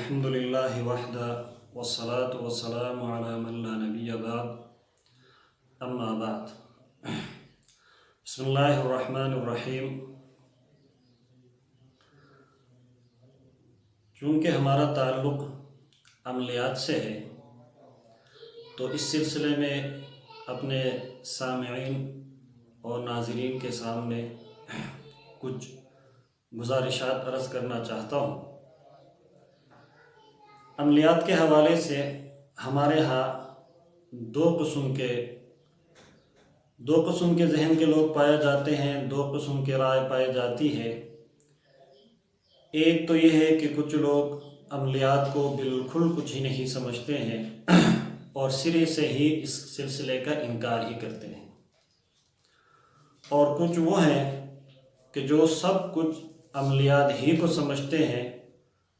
الحمدللہ وحدہ والصلاة والسلام علی من لا نبی بعد اما بعد بسم اللہ الرحمن الرحیم۔ چونکہ ہمارا تعلق عملیات سے ہے تو اس سلسلے میں اپنے سامعین اور ناظرین کے سامنے کچھ گزارشات عرض کرنا چاہتا ہوں۔ عملیات کے حوالے سے ہمارے ہاں دو قسم کے ذہن کے لوگ پائے جاتے ہیں، دو قسم کے رائے پائی جاتی ہے۔ ایک تو یہ ہے کہ کچھ لوگ عملیات کو بالکل کچھ ہی نہیں سمجھتے ہیں اور سرے سے ہی اس سلسلے کا انکار ہی کرتے ہیں، اور کچھ وہ ہیں کہ جو سب کچھ عملیات ہی کو سمجھتے ہیں،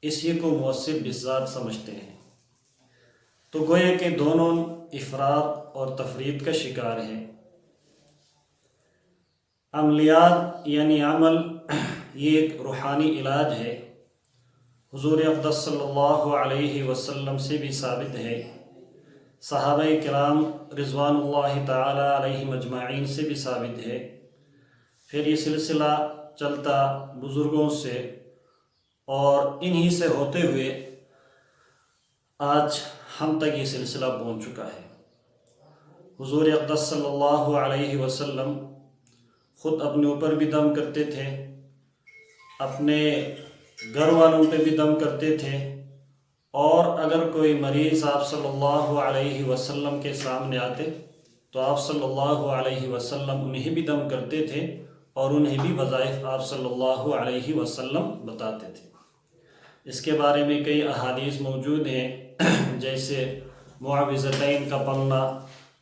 اسی کو مؤثر بذات سمجھتے ہیں۔ تو گویا کہ دونوں افراط اور تفریط کا شکار ہیں۔ عملیات یعنی عمل یہ ایک روحانی علاج ہے، حضور اقدس صلی اللہ علیہ وسلم سے بھی ثابت ہے، صحابہ کرام رضوان اللہ تعالی علیہم اجمعین سے بھی ثابت ہے، پھر یہ سلسلہ چلتا بزرگوں سے اور انہی سے ہوتے ہوئے آج ہم تک یہ سلسلہ پہنچ چکا ہے۔ حضور اقدس صلی اللہ علیہ وسلم خود اپنے اوپر بھی دم کرتے تھے، اپنے گھر والوں پہ بھی دم کرتے تھے، اور اگر کوئی مریض آپ صلی اللہ علیہ وسلم کے سامنے آتے تو آپ صلی اللہ علیہ وسلم انہیں بھی دم کرتے تھے اور انہیں بھی وظائف آپ صلی اللہ علیہ وسلم بتاتے تھے۔ اس کے بارے میں کئی احادیث موجود ہیں، جیسے معوذتین کا پڑھنا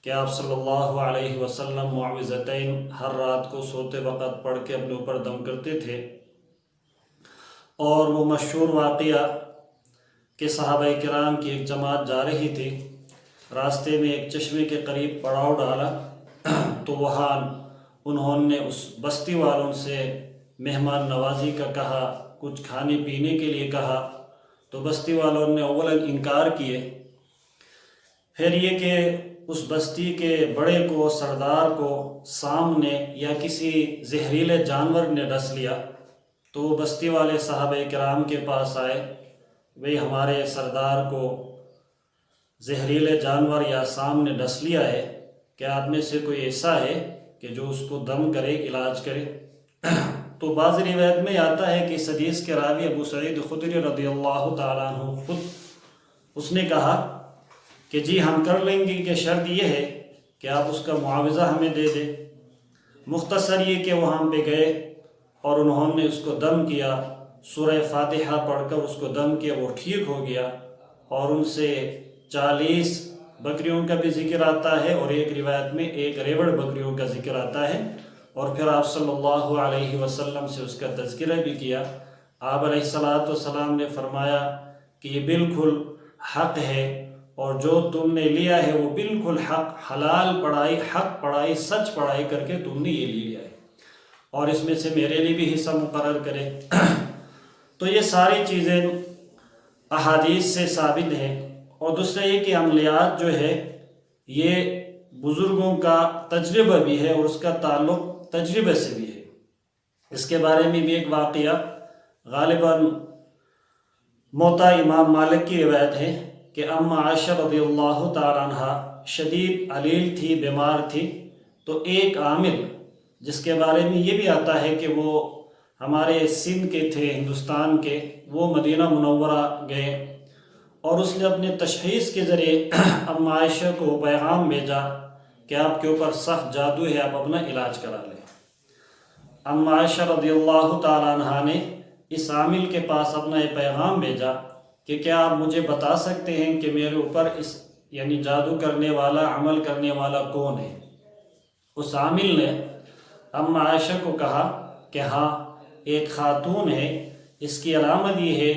کہ آپ صلی اللہ علیہ وسلم معوذتین ہر رات کو سوتے وقت پڑھ کے اپنے اوپر دم کرتے تھے۔ اور وہ مشہور واقعہ کہ صحابہ کرام کی ایک جماعت جا رہی تھی، راستے میں ایک چشمے کے قریب پڑاؤ ڈالا تو وہاں انہوں نے اس بستی والوں سے مہمان نوازی کا کہا، کچھ کھانے پینے کے لیے کہا، تو بستی والوں نے اولاً انکار کیے، پھر یہ کہ اس بستی کے بڑے کو، سردار کو سامنے یا کسی زہریلے جانور نے ڈس لیا، تو وہ بستی والے صحابہ کرام کے پاس آئے، بھئی ہمارے سردار کو زہریلے جانور یا سام نے ڈس لیا ہے، کیا آپ میں سے کوئی ایسا ہے کہ جو اس کو دم کرے، علاج کرے؟ تو بعض روایت میں آتا ہے کہ اس حدیث کے راوی ابو سعید خدری رضی اللہ تعالیٰ عنہ خود اس نے کہا کہ جی ہم کر لیں گے، کہ شرط یہ ہے کہ آپ اس کا معاوضہ ہمیں دے دیں۔ مختصر یہ کہ وہاں پہ گئے اور انہوں نے اس کو دم کیا، سورہ فاتحہ پڑھ کر اس کو دم کیا، وہ ٹھیک ہو گیا، اور ان سے 40 بکریوں کا بھی ذکر آتا ہے، اور ایک روایت میں 1 ریوڑ بکریوں کا ذکر آتا ہے، اور پھر آپ صلی اللہ علیہ وسلم سے اس کا تذکرہ بھی کیا۔ آپ علیہ السلام نے فرمایا کہ یہ بالکل حق ہے، اور جو تم نے لیا ہے وہ بالکل حق، حلال پڑھائی، حق پڑھائی، سچ پڑھائی کر کے تم نے یہ لیا ہے، اور اس میں سے میرے لیے بھی حصہ مقرر کرے۔ تو یہ ساری چیزیں احادیث سے ثابت ہیں۔ اور دوسرا یہ کہ عملیات جو ہے یہ بزرگوں کا تجربہ بھی ہے، اور اس کا تعلق تجربے سے بھی ہے۔ اس کے بارے میں بھی ایک واقعہ غالباً موطا امام مالک کی روایت ہے کہ اما عائشہ رضی اللہ تعالیٰ عنہ شدید علیل تھی، بیمار تھی، تو ایک عامل جس کے بارے میں یہ بھی آتا ہے کہ وہ ہمارے سندھ کے تھے، ہندوستان کے، وہ مدینہ منورہ گئے، اور اس نے اپنے تشخیص کے ذریعے اما عائشہ کو پیغام بھیجا کہ آپ کے اوپر سخت جادو ہے، آپ اپنا علاج کرا لیں۔ اما عائشہ رضی اللہ تعالیٰ عنہ نے اس عامل کے پاس اپنا یہ پیغام بھیجا کہ کیا آپ مجھے بتا سکتے ہیں کہ میرے اوپر اس یعنی جادو کرنے والا، عمل کرنے والا کون ہے؟ اس عامل نے اما عائشہ کو کہا کہ ہاں ایک خاتون ہے، اس کی علامت یہ ہے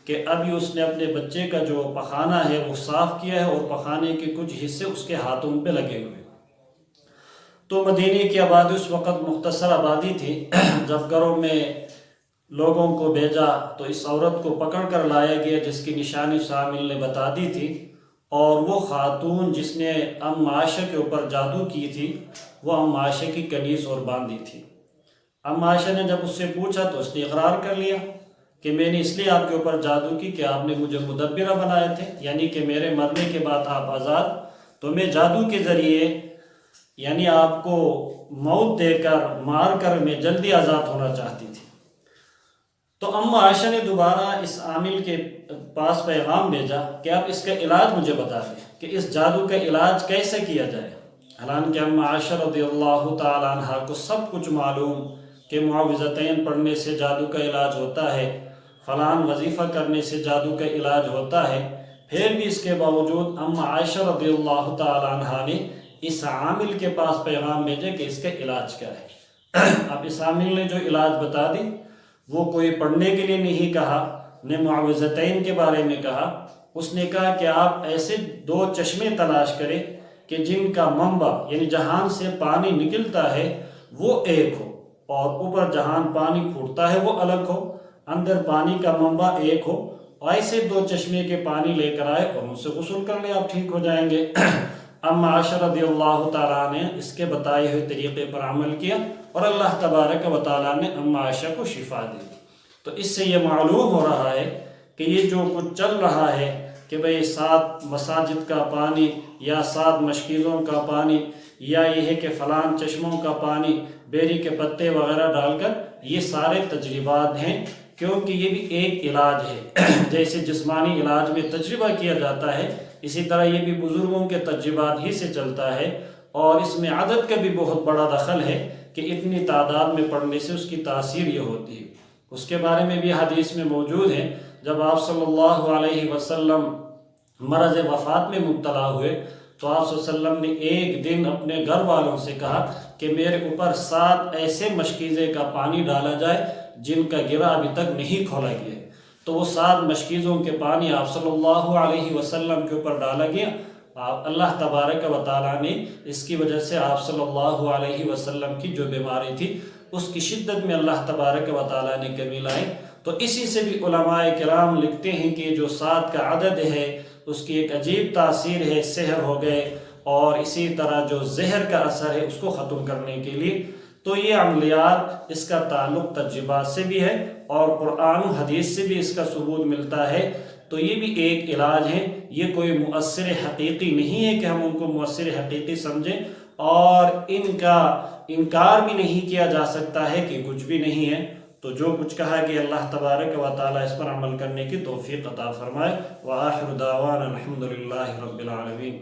کہ ابھی اس نے اپنے بچے کا جو پخانہ ہے وہ صاف کیا ہے، اور پخانے کے کچھ حصے اس کے ہاتھوں پہ لگے ہوئے۔ تو مدینے کی آبادی اس وقت مختصر آبادی تھی، جب گھروں میں لوگوں کو بھیجا تو اس عورت کو پکڑ کر لایا گیا جس کی نشانی اس عامل نے بتا دی تھی، اور وہ خاتون جس نے ام عائشہ کے اوپر جادو کی تھی وہ ام عائشہ کی کنیز اور باندھی تھی۔ ام عائشہ نے جب اس سے پوچھا تو اس نے اقرار کر لیا کہ میں نے اس لیے آپ کے اوپر جادو کی کہ آپ نے مجھے مدبرہ بنائے تھے، یعنی کہ میرے مرنے کے بعد آپ آزاد، تو میں جادو کے ذریعے یعنی آپ کو موت دے کر مار کر میں جلدی آزاد ہونا چاہتی تھی۔ تو ام عائشہ نے دوبارہ اس عامل کے پاس پیغام بھیجا کہ آپ اس کا علاج مجھے بتا دیں کہ اس جادو کا علاج کیسے کیا جائے۔ حالانکہ ام عائشہ رضی اللہ تعالیٰ عنہ کو سب کچھ معلوم کہ معوذتین پڑھنے سے جادو کا علاج ہوتا ہے، فلان وظیفہ کرنے سے جادو کا علاج ہوتا ہے، پھر بھی اس کے باوجود ام عائشہ رضی اللہ تعالیٰ عنہ نے اس عامل کے پاس پیغام بھیجے کہ اس کا علاج کیا ہے۔ اب اس عامل نے جو علاج بتا دی وہ کوئی پڑھنے کے لیے نہیں کہا، نے معوذتین کے بارے میں کہا، اس نے کہا کہ آپ ایسے 2 چشمے تلاش کریں کہ جن کا منبع یعنی جہاں سے پانی نکلتا ہے وہ ایک ہو، اور اوپر جہاں پانی پھوٹتا ہے وہ الگ ہو، اندر پانی کا منبع ایک ہو، ایسے 2 چشمے کے پانی لے کر آئے اور ان سے غسل کر لیں، آپ ٹھیک ہو جائیں گے۔ ام عائشہ رضی اللہ تعالیٰ نے اس کے بتائے ہوئے طریقے پر عمل کیا اور اللہ تبارک و تعالیٰ نے ام عائشہ کو شفا دی۔ تو اس سے یہ معلوم ہو رہا ہے کہ یہ جو کچھ چل رہا ہے کہ بھئی 7 مساجد کا پانی یا 7 مشکیزوں کا پانی یا یہ ہے کہ فلان چشموں کا پانی بیری کے پتے وغیرہ ڈال کر، یہ سارے تجربات ہیں، کیونکہ یہ بھی ایک علاج ہے۔ جیسے جسمانی علاج میں تجربہ کیا جاتا ہے، اسی طرح یہ بھی بزرگوں کے تجربات ہی سے چلتا ہے، اور اس میں عدد کا بھی بہت بڑا دخل ہے کہ اتنی تعداد میں پڑھنے سے اس کی تاثیر یہ ہوتی ہے۔ اس کے بارے میں بھی حدیث میں موجود ہے، جب آپ صلی اللہ علیہ وسلم مرض وفات میں مبتلا ہوئے تو آپ صلی اللہ علیہ وسلم نے ایک دن اپنے گھر والوں سے کہا کہ میرے اوپر 7 ایسے مشکیزے کا پانی ڈالا جائے جن کا گرہ ابھی تک نہیں کھولا گیا۔ تو وہ 7 مشکیزوں کے پانی آپ صلی اللہ علیہ وسلم کے اوپر ڈالا گیا۔ اللہ تبارک و تعالیٰ نے اس کی وجہ سے آپ صلی اللہ علیہ وسلم کی جو بیماری تھی اس کی شدت میں اللہ تبارک و تعالیٰ نے کمی لائی۔ تو اسی سے بھی علماء کرام لکھتے ہیں کہ جو 7 کا عدد ہے اس کی ایک عجیب تاثیر ہے، سحر ہو گئے، اور اسی طرح جو زہر کا اثر ہے اس کو ختم کرنے کے لیے۔ تو یہ عملیات اس کا تعلق تجربات سے بھی ہے اور قرآن و حدیث سے بھی اس کا ثبوت ملتا ہے۔ تو یہ بھی ایک علاج ہے، یہ کوئی مؤثر حقیقی نہیں ہے کہ ہم ان کو مؤثر حقیقی سمجھیں، اور ان کا انکار بھی نہیں کیا جا سکتا ہے کہ کچھ بھی نہیں ہے۔ تو جو کچھ کہا کہ اللہ تبارک و تعالیٰ اس پر عمل کرنے کی توفیق عطا فرمائے۔ وآخر دعوانا الحمدللہ رب العالمین۔